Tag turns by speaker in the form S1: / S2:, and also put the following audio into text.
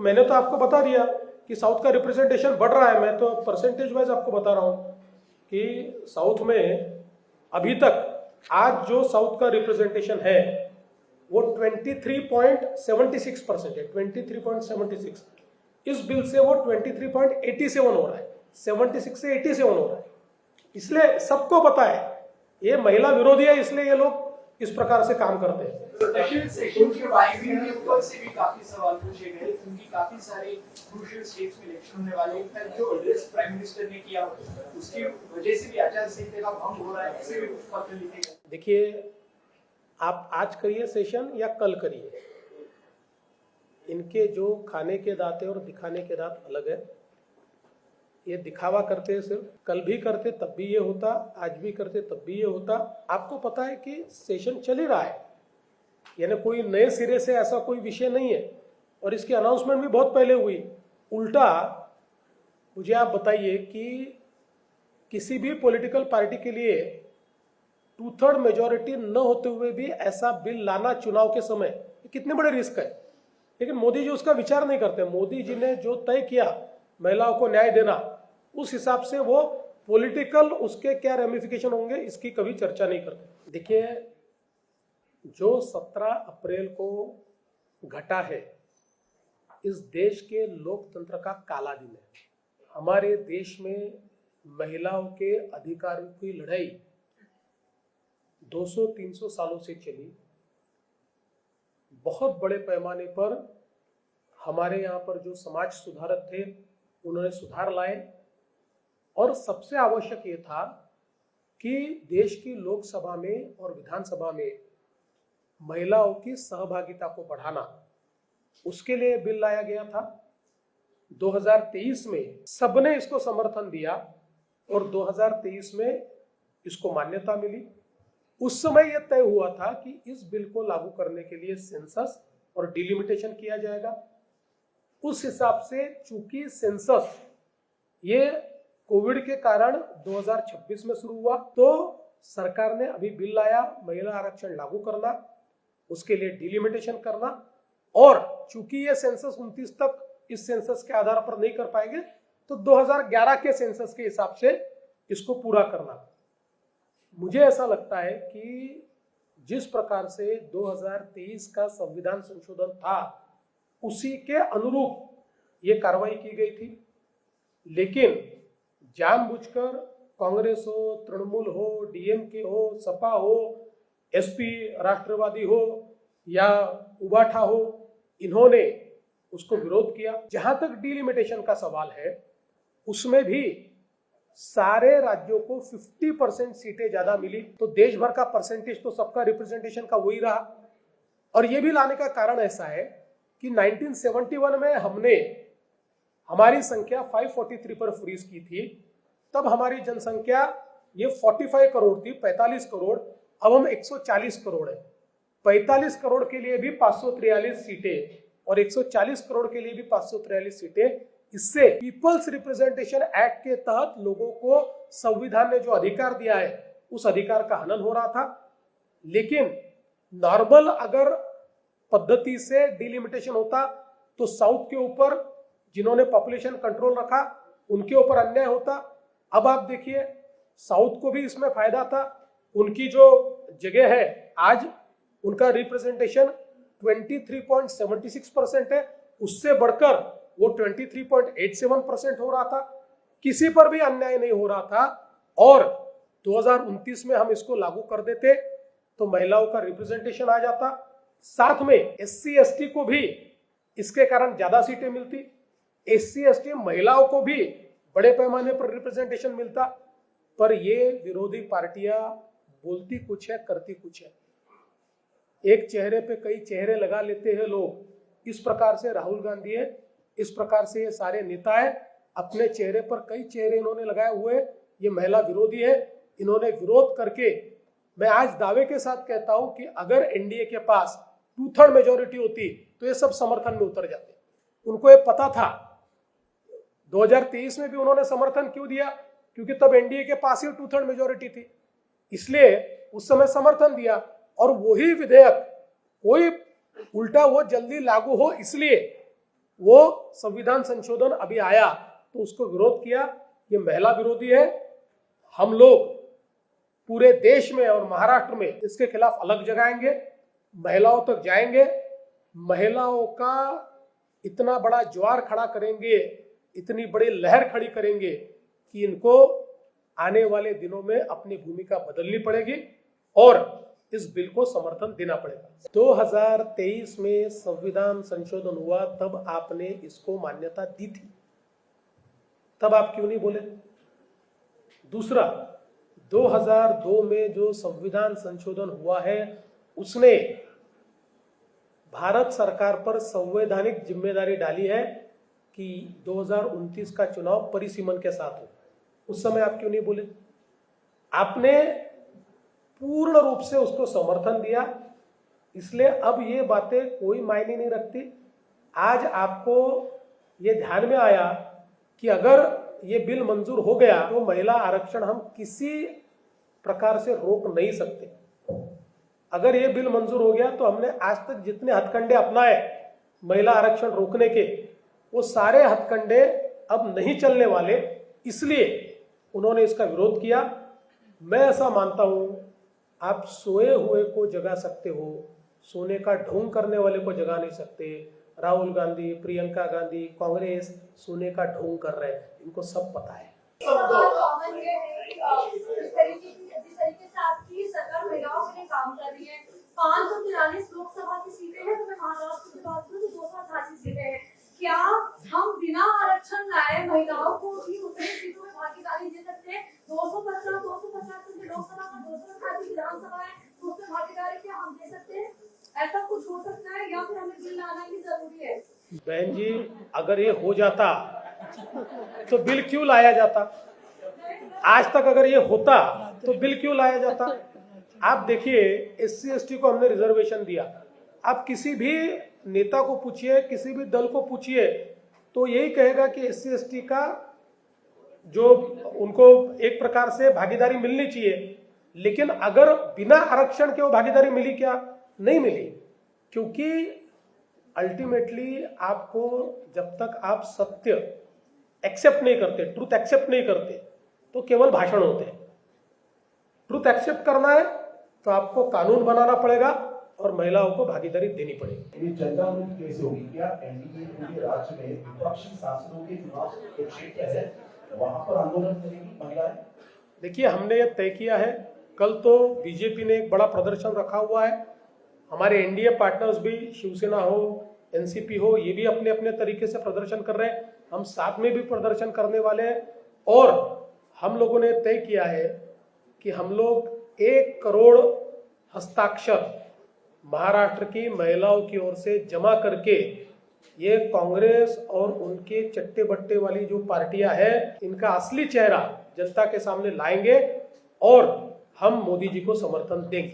S1: मैंने तो आपको बता दिया कि साउथ का रिप्रेजेंटेशन बढ़ रहा है। मैं तो परसेंटेज वाइज आपको बता रहा हूँ कि साउथ में अभी तक आज जो साउथ का रिप्रेजेंटेशन है वो 23.76% है। 23.76 इस बिल से वो 23.87 हो रहा है, 76 से 87 हो रहा है। इसलिए सबको पता है ये महिला विरोधी है, इसलिए ये लोग इस प्रकार से काम करते हैं।
S2: सेशन के बाद भी ऊपर से भी काफी सवाल पूछे गए क्योंकि काफी सारे क्रूशियल स्टेट्स में इलेक्शन होने वाले हैं। जो एड्रेस प्राइम मिनिस्टर ने किया उसकी वजह से भी आचार संहिता का भंग हो रहा है, ऐसे भी कुछ पत्र लिखे गए।
S1: देखिए, आप आज करिए सेशन या कल करिए, इनके जो खाने के दांत है और दिखाने के दांत अलग है। ये दिखावा करते हैं, सिर्फ कल भी करते तब भी ये होता, आज भी करते तब भी ये होता। आपको पता है कि सेशन चल ही रहा है, यानी कोई नए सिरे से ऐसा कोई विषय नहीं है और इसकी अनाउंसमेंट भी बहुत पहले हुई। उल्टा मुझे आप बताइए कि किसी भी पॉलिटिकल पार्टी के लिए 2/3 मेजॉरिटी न होते हुए भी ऐसा बिल लाना चुनाव के समय कितने बड़े रिस्क है। लेकिन मोदी जी उसका विचार नहीं करते। मोदी जी ने जो तय किया महिलाओं को न्याय देना, उस हिसाब से वो पॉलिटिकल उसके क्या रेमिफिकेशन होंगे इसकी कभी चर्चा नहीं करते। देखिए, जो 17 अप्रैल को घटा है इस देश के लोकतंत्र का काला दिन है। हमारे देश में महिलाओं के अधिकारों की लड़ाई 200-300 सालों से चली। बहुत बड़े पैमाने पर हमारे यहाँ पर जो समाज सुधारक थे उन्होंने सुधार लाए और सबसे आवश्यक ये था कि देश की लोकसभा में और विधानसभा में महिलाओं की सहभागिता को बढ़ाना, उसके लिए बिल लाया गया था। 2023 में सबने इसको समर्थन दिया और 2023 में इसको मान्यता मिली। उस समय यह तय हुआ था कि इस बिल को लागू करने के लिए सेंसस और डिलिमिटेशन किया जाएगा। उस हिसाब से चूंकि सेंसस ये कोविड के कारण 2026 में शुरू हुआ, तो सरकार ने अभी बिल लाया महिला आरक्षण लागू करना, उसके लिए डिलिमिटेशन करना, और चूंकि ये सेंसस 29 तक इस सेंसस के आधार पर नहीं कर पाएंगे तो 2011 के सेंसस के हिसाब से इसको पूरा करना। मुझे ऐसा लगता है कि जिस प्रकार से 2023 का संविधान संशोधन था उसी के अनुरूप ये कार्रवाई की गई थी। लेकिन जानबूझकर कांग्रेस हो, तृणमूल हो, डीएमके हो, सपा हो, एसपी राष्ट्रवादी हो या उबाठा हो, इन्होंने उसको विरोध किया। जहां तक डिलिमिटेशन का सवाल है उसमें भी सारे राज्यों को 50% सीटें ज्यादा मिली, तो देश भर का परसेंटेज तो सबका रिप्रेजेंटेशन का वही रहा। और ये भी लाने का कारण ऐसा है कि 1971 में हमने हमारी संख्या 543 पर फ्रीज की थी, तब हमारी जनसंख्या ये 45 करोड़ थी, 45 करोड़। अब हम 140 करोड़ है। 45 करोड़ के लिए भी 543 सीटें और 140 करोड़ के लिए भी 543 सीटें। इससे पीपल्स रिप्रेजेंटेशन एक्ट के तहत लोगों को संविधान ने जो अधिकार दिया है उस अधिकार का हनन हो रहा था। लेकिन नॉर्मल अगर पद्धति से डिलिमिटेशन होता तो साउथ के ऊपर जिन्होंने पॉपुलेशन कंट्रोल रखा उनके ऊपर अन्याय होता। अब आप देखिए, साउथ को भी इसमें फायदा था। उनकी जो जगह है आज उनका रिप्रेजेंटेशन 23.76% है, उससे बढ़कर वो 23.87% हो रहा था। किसी पर भी अन्याय नहीं हो रहा था और 2029 में हम इसको लागू कर देते तो महिलाओं का रिप्रेजेंटेशन आ जाता। साथ में एससी एसटी को भी इसके कारण ज्यादा सीटें मिलती, एससी एसटी महिलाओं को भी बड़े पैमाने पर रिप्रेजेंटेशन मिलता। पर ये विरोधी पार्टियां बोलती कुछ है, करती कुछ है। एक चेहरे पे कई चेहरे लगा लेते हैं लोग। इस प्रकार से राहुल गांधी है, इस प्रकार से ये सारे नेता है, अपने चेहरे पर कई चेहरे इन्होंने लगाए हुए। ये महिला विरोधी है, इन्होंने विरोध करके, मैं आज दावे के साथ कहता हूं कि अगर एनडीए के पास 2/3 मेजोरिटी होती तो ये सब समर्थन में उतर जाते। उनको ये पता था। 2023 में भी उन्होंने समर्थन क्यों दिया? क्योंकि तब एनडीए के पास ही 2/3 मेजोरिटी थी, इसलिए उस समय समर्थन दिया। और वही विधेयक कोई उल्टा वो जल्दी लागू हो इसलिए वो संविधान संशोधन अभी आया तो उसको विरोध किया, ये महिला विरोधी है। हम लोग पूरे देश में और महाराष्ट्र में इसके खिलाफ अलग जगाएंगे, महिलाओं तक जाएंगे, महिलाओं का इतना बड़ा ज्वार खड़ा करेंगे, इतनी बड़ी लहर खड़ी करेंगे कि इनको आने वाले दिनों में अपनी भूमिका बदलनी पड़ेगी और इस बिल को समर्थन देना पड़ेगा। 2023 में संविधान संशोधन हुआ, तब आपने इसको मान्यता दी थी, तब आप क्यों नहीं बोले? दूसरा, 2002 में जो संविधान संशोधन हुआ है उसने भारत सरकार पर संवैधानिक जिम्मेदारी डाली है कि 2029 का चुनाव परिसीमन के साथ हो। उस समय आप क्यों नहीं बोले? आपने पूर्ण रूप से उसको समर्थन दिया, इसलिए अब ये बातें कोई मायने नहीं रखती। आज आपको ये ध्यान में आया कि अगर ये बिल मंजूर हो गया तो महिला आरक्षण हम किसी प्रकार से रोक नहीं सकते। अगर ये बिल मंजूर हो गया तो हमने आज तक जितने हथकंडे अपनाए महिला आरक्षण रोकने के, वो सारे हथकंडे अब नहीं चलने वाले, इसलिए उन्होंने इसका विरोध किया। मैं ऐसा मानता हूं, आप सोए हुए को जगा सकते हो, सोने का ढोंग करने वाले को जगा नहीं सकते। राहुल गांधी, प्रियंका गांधी, कांग्रेस सोने का ढोंग कर रहे हैं, इनको सब पता है।
S3: जिस तरीके से आपकी सरकार महिलाओं के लिए काम कर रही है, 543 लोकसभा की सीटें हैं, तो मैं महाराष्ट्र की बात करूं तो 288 सीटें हैं। क्या हम बिना आरक्षण लाए महिलाओं को भी उतनी सीटों में भागीदारी दे सकते हैं? 250 लोकसभा का 288 विधानसभा है, तो उसमें भागीदारी क्या हम दे सकते हैं? ऐसा कुछ हो सकता है या फिर हमें बिल लाना ही जरूरी है?
S1: बहन जी, अगर ये हो जाता तो बिल क्यों लाया जाता? आज तक अगर ये होता तो बिल क्यों लाया जाता? आप देखिए, SC ST को हमने रिजर्वेशन दिया। आप किसी भी नेता को पूछिए, किसी भी दल को पूछिए, तो यही कहेगा कि SC ST का जो उनको एक प्रकार से भागीदारी मिलनी चाहिए। लेकिन अगर बिना आरक्षण के वो भागीदारी मिली क्या? नहीं मिली, क्योंकि अल्टीमेटली आपको जब तक आप सत्य एक्सेप्ट नहीं करते, ट्रूथ एक्सेप्ट नहीं करते, तो केवल भाषण होते हैं। ट्रूथ एक्सेप्ट करना है तो आपको कानून बनाना पड़ेगा और महिलाओं को भागीदारी देनी पड़ेगी।
S4: ये जनता मुक्ति कैसे होगी? क्या एनडीए पूरे राज्य में विपक्षी सांसदों के चुनाव के क्षेत्र है, वहां पर आंदोलन करेगी महिलाएं?
S1: देखिए, हमने ये तय किया है। कल तो बीजेपी ने एक बड़ा प्रदर्शन रखा हुआ है, हमारे एनडीए पार्टनर्स भी, शिवसेना हो, एनसीपी हो, ये भी अपने अपने तरीके से प्रदर्शन कर रहे हैं। हम साथ में भी प्रदर्शन करने वाले हैं और हम लोगों ने तय किया है कि हम लोग 1 करोड़ हस्ताक्षर महाराष्ट्र की महिलाओं की ओर से जमा करके ये कांग्रेस और उनके चट्टे बट्टे वाली जो पार्टियां हैं, इनका असली चेहरा जनता के सामने लाएंगे और हम मोदी जी को समर्थन देंगे।